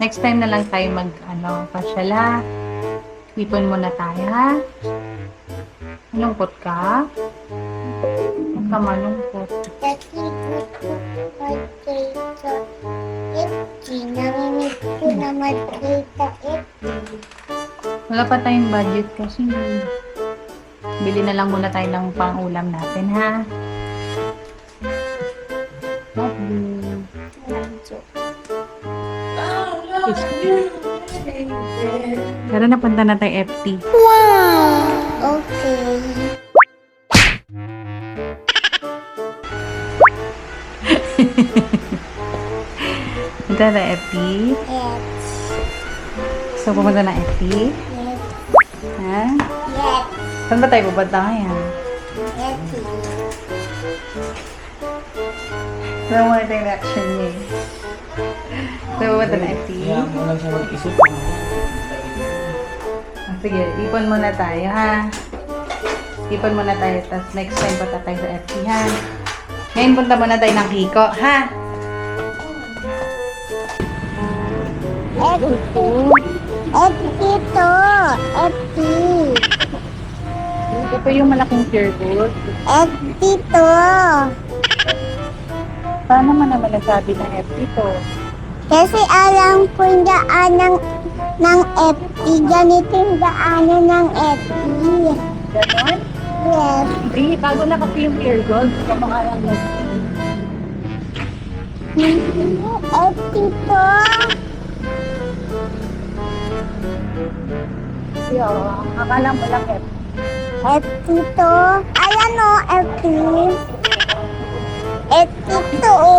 Next time na lang tayo pasyala. Ipon muna tayo, ha? Malungkot ka? Huwag ka malungkot. Namimit ko naman kita Wala pa tayong budget kasi bili na lang muna tayo ng pang-ulam natin, ha? Love you. Tara na, punta na tayo FT. Wow! Okay. Punta na FT. Yes. So, pumunta na FT. Yes. Ha? Yes. Saan ba tayo pupunta ngayon? Yes. Wala mo na tayong reaction niya eh. So, pupunta na FT. Kaya mo lang siya mag-isip. Sige, ipon muna tayo, ha? Ipon muna tayo, tapos next time punta tayo sa FT, ha? Ngayon punta muna tayo ng Kiko, ha? Dito. Ito po yung malaking pure gold. Dito. Paano man naman nasabi ng FT to? Kasi alam ko yung daanan ng FT. Ganito yung daanan ng FT. Ganon? Yes. Hindi, bago na kasi yung pure gold. Kapangalan ng FT. Dito. Yo, akala mo lang FT. Dito. Ayan o, FT. Dito o.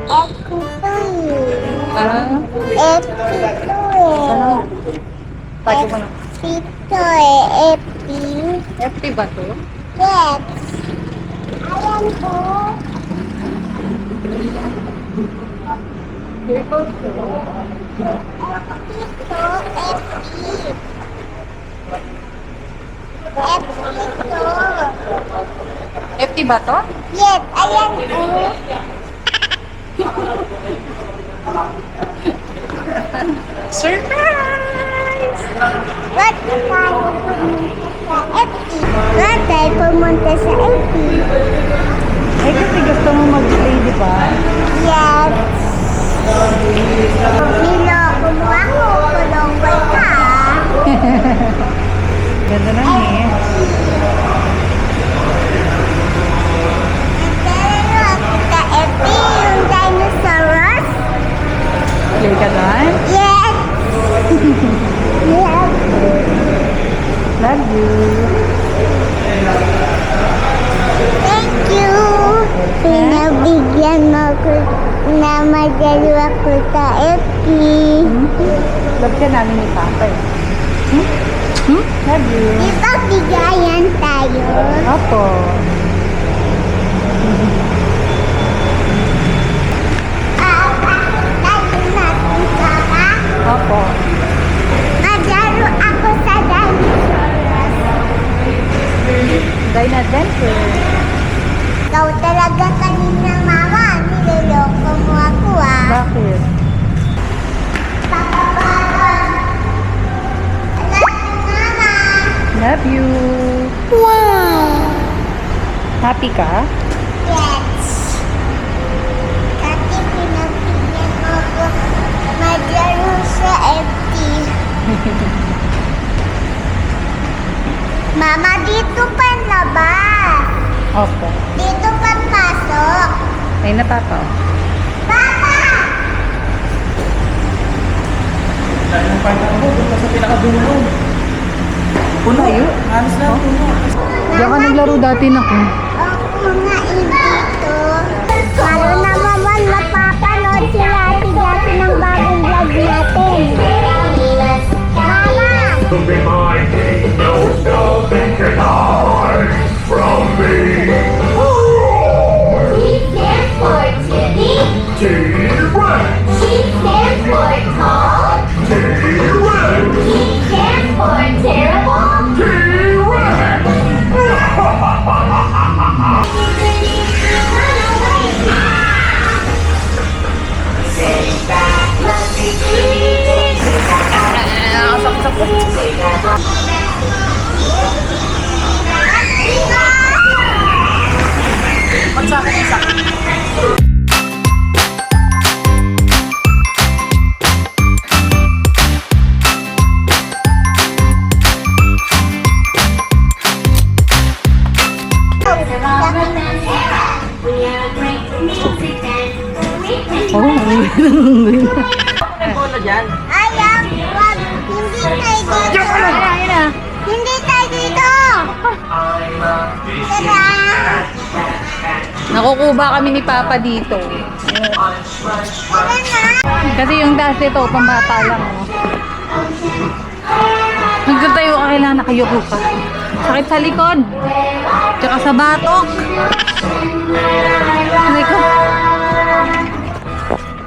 Dito eh. Ah? Dito eh. Tayo mo na. Dito eh, FT. FT ba to? Yes. Ayan po. Pure gold to. Dito, FT. FT to. FT ba to? Yes, ayan po. Surprise! Ba't tayo pumunta sa FT? Ba't tayo pumunta sa FT? Eh, kasi gusto mo mag-play, di ba? Yes. Niloko mo ako, kulongkoy ka. Ganda na eh. Pero ako sa FT, yung dinosaurs. Play ka doon? Yes. Yes. Love you. Thank you. Pinabigyan mo ko na magalo ako sa FT. Love ka namin ni Papa eh. Love you. Di ba bigayan tayo? Opo. Tayo natin kaka. Opo. Maglaro ako sa dinosaurs. Dine Adventure. Ikaw talaga kanina mama. Niloloko mo ako ah. Bakit? Love you. Wow! Happy ka? Yes! Kasi pinapigyan mo ko maglaro sa FT. Mama, dito pa labas. Opo. Dito pa pasok. Ay, natataw. Papa! Dahil ng partner ko, doon ka sa pinakadulo. Puno yun. Halos na puno. Diyan ka naglaro dati na ko. Ako nga dito. Para naman mapapanood sila ati-dati ng bagong vlog natin. Mama! To be my king, no stopping can hide from me. T stands for Timmy. T-Rex, T stands for tall. T-Rex, T stands for terrible. T-Rex. Run away. Sit back. Ano bola dyan? Ayaw, wag. Hindi tayo dito. Ayun na. Hindi tayo dito. Tara. Nakukuba kami ni Papa dito. Tara na. Kasi yung taas nito, pambata lang. Oh. Nagtatayo ka, kailangan nakayuko ka. Sakit sa likod. Tsaka sa batok. Aray ko.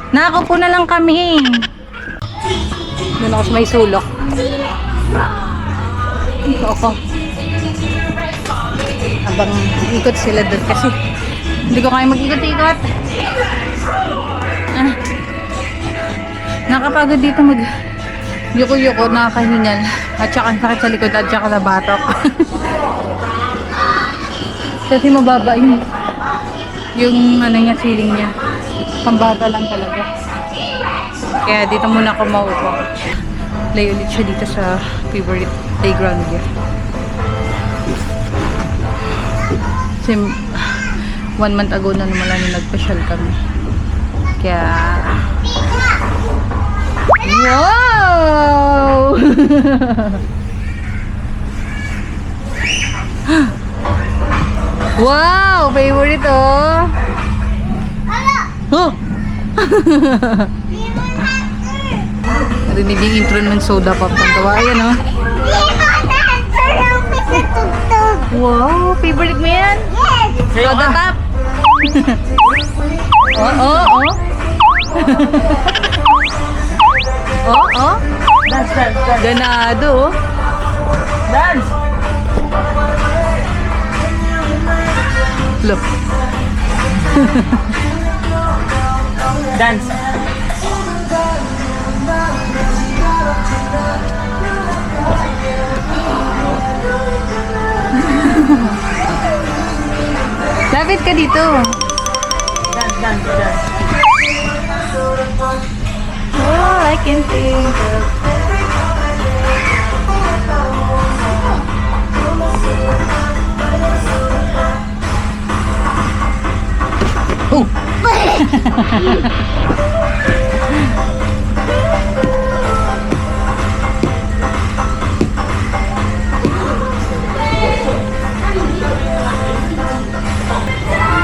Nakaupo na lang kami. Doon ako sa may sulok. Ito ako. Habang ikot sila doon kasi hindi ko kaya mag-ikot-ikot. Ah. Nakapagod dito mag yuko-yuko, nakakahingal. At saka ang sakit sa likod at saka sa batok. Kasi mababa yung ano niya, ceiling niya. Pambata lang talaga. Kaya dito muna ako maupo. Play ulit siya dito sa favorite playground niya. Kasi 1 month ago na naman lang nagpasyal kami. Kaya wow! Wow! Favorite oh! Oh! Narinig yung intro ng soda pop. Ang tawa. Ayan oh. Wow! Favorite mo yan? Yes. Soda pop! Oh! Oh! Dance, dance, dance. Ganado oh. Dance! Look. Dance! Lapit ka dito. Dance, dance, dance. Oh, I can think of... Oh!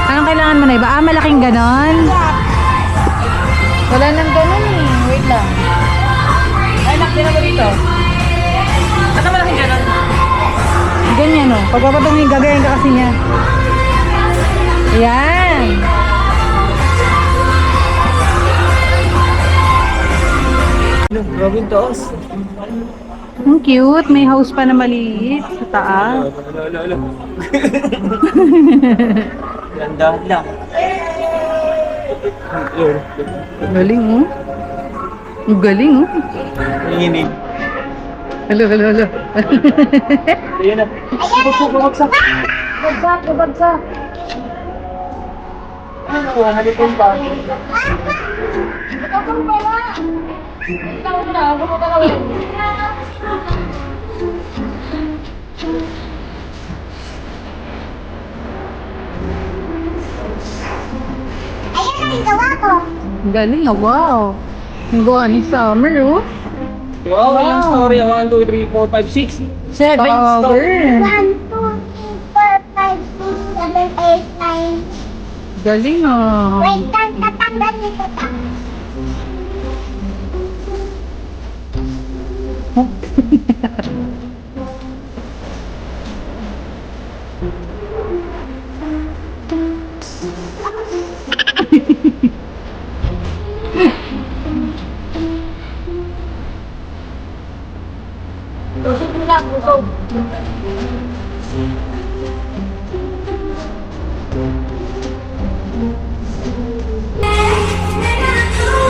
Anong kailangan mo na iba? Ah, malaking ganon? Wala nang ganon eh. Wait lang. Ay, nakita mo dito. Ano malaking ganon? Ganyan o. Pagpapatungin, gagayan ka kasi niya. Ayan. Robin Toss. Ang cute. May house pa na maliit sa taas. Ganda lang. Galing oh. Ang galing oh. Nanginig. Hello. Ayan na. Bumagsak. Bagsak. Ano, halitin pa. Ayan na yung gawa ko. Galing ah. Wow. Ang gawa ni Summer oh. Wow, ilang story. 1, 2, 3, 4, 5, 6. 7 Power. 1, 2, 3, 4, 5, 6, 7, 8, 9. Galing ah. Wait, tatanggal nito ta.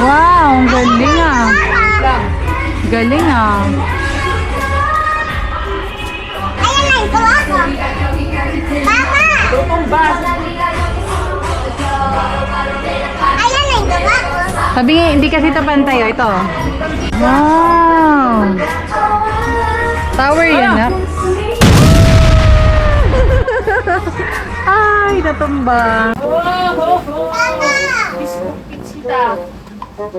Wow, ang galing ah. Galing ah. Ayan na yung gawa ko. Mama! Ayan na yung gawa ko. Sabi nga, hindi kasi ito pantay oh. Ito. Wow. Tower yan ah. Ay, natumba. Mama! Awa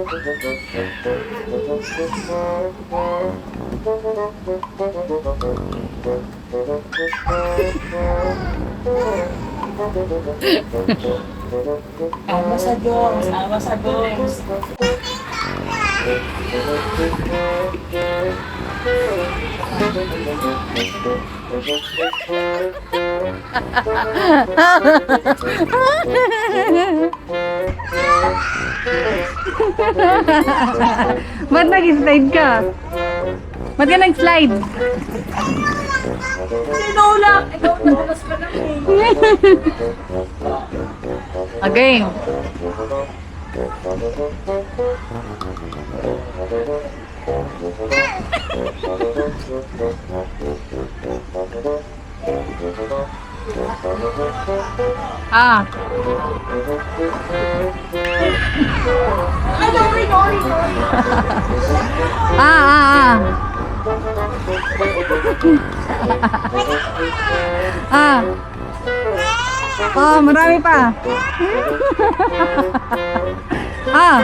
sa Diyos, awa sa Diyos. Ba't nag-slide ka? Ba't ka nag-slide? Sinulak! Ikaw, nabulas ka na eh. Okay. Ah. Ay, sorry. Ah. Ah. Oh, marami pa. Ah.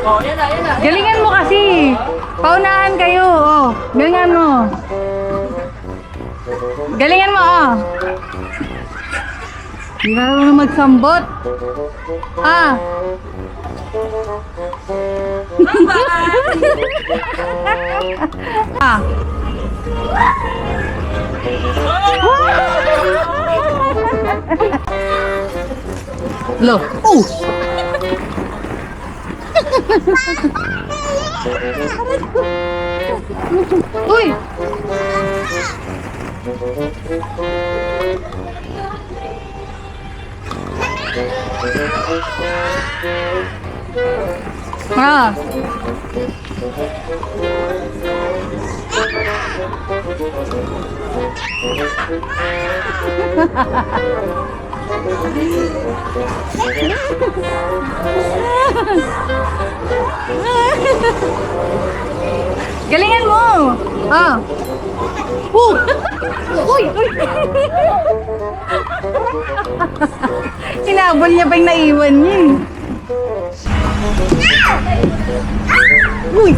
Oh, yan na. Galingan mo kasi. Paunahan kayo. Oh, galingan mo. Galingan mo, oh. Hindi na naman magsambot. Ah. Ah. Lo. Oh. Uy. Ah. Galingan mo. Ah. Uy. Hinabol niya pa yung naiwan niya. Uy.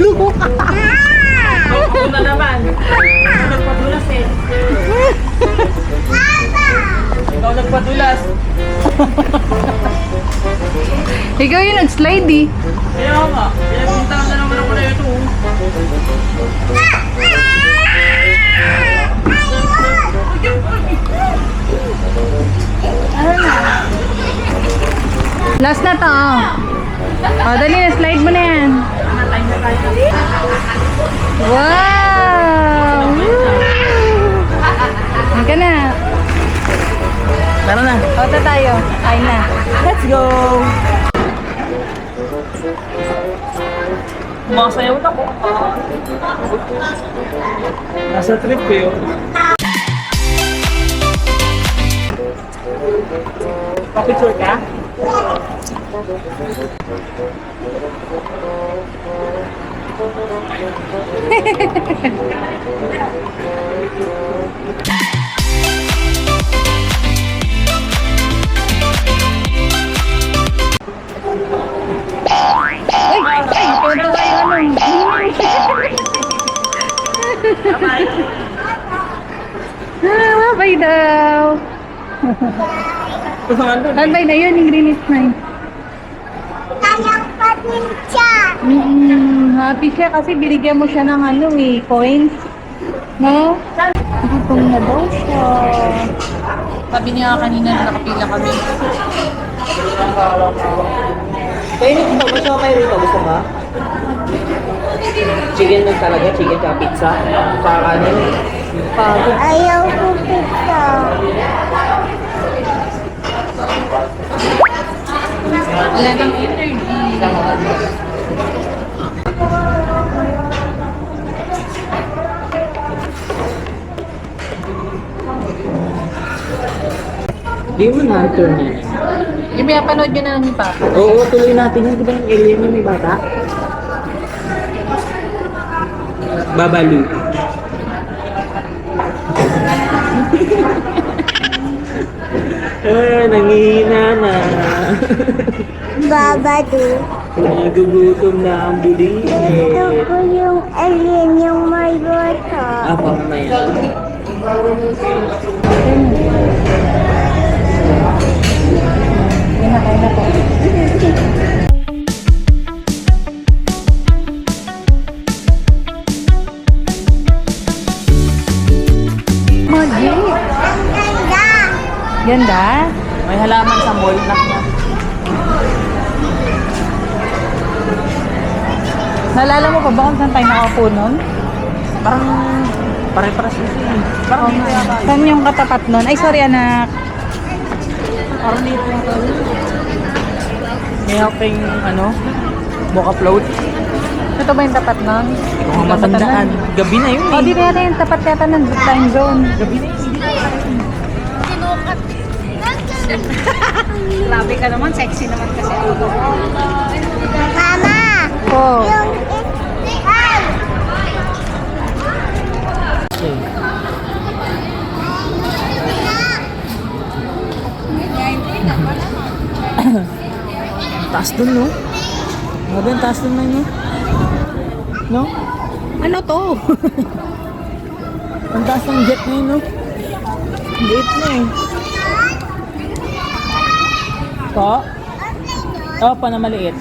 Luko. Ako na naman. Ikaw nagpadulas eh. Ikaw nagpadulas. Ikaw yung nag-slide eh. Kaya nga, pinagpuntahan na naman ako na ito. Last na to. Oh, dali na, slide mo na yan. Wow! Yan ka na. Tara na. Ota tayo. Kain na. Let's go! Masayaw na ko. Nasa trip ko yun. Papicture ka? Ito tayo ano. Bye daw. Bye na yun, yung green is na. Kayang patin siya. Happy siya kasi binigyan mo siya ng ano eh, coins. No? Gutom na daw siya. Sabi niya kanina na nakapila kami. Kayo nito, gusto mo kayo rito? Gusto mo? Chicken lang talaga, chicken ka pizza. Sa kanin. Pagod. Ayaw ko pizza. Wala nang energy. Demon Hunter niya. Yung pinapanood nyo na lang ni Papa. Oo, tuloy natin yun. Di ba yung alien yung may bata? Babalu. Nangihina na. Babado. Nagugutom na ang bulilit. Gusto ko yung alien, yung may bata. Apa, mamaya. Yan na, kaya na po. Magic! Ang ganda. Ganda? May halaman sa mall na. Naalala mo pa ba kung saan tayo nakaupo nun? Parang pare-paras kasi. Parang dito yata. Saan yung katapat nun? Ay, sorry anak. Parang dito yata. May helping, mocha float. Ito ba yung tapat nun? Mga matandaan. Gabi na yun Oh, dito yata yung tapat yata ng time zone. Gabi na yun. Grabe ka naman, sexy naman kasi. Mama, Oh. yung ay, Taas dun, no? Grabe, ang taas dun na yun. No? Ano to? Ang taas ng jet na yun, no? Liit na eh. Po? Oo, pa na maliit.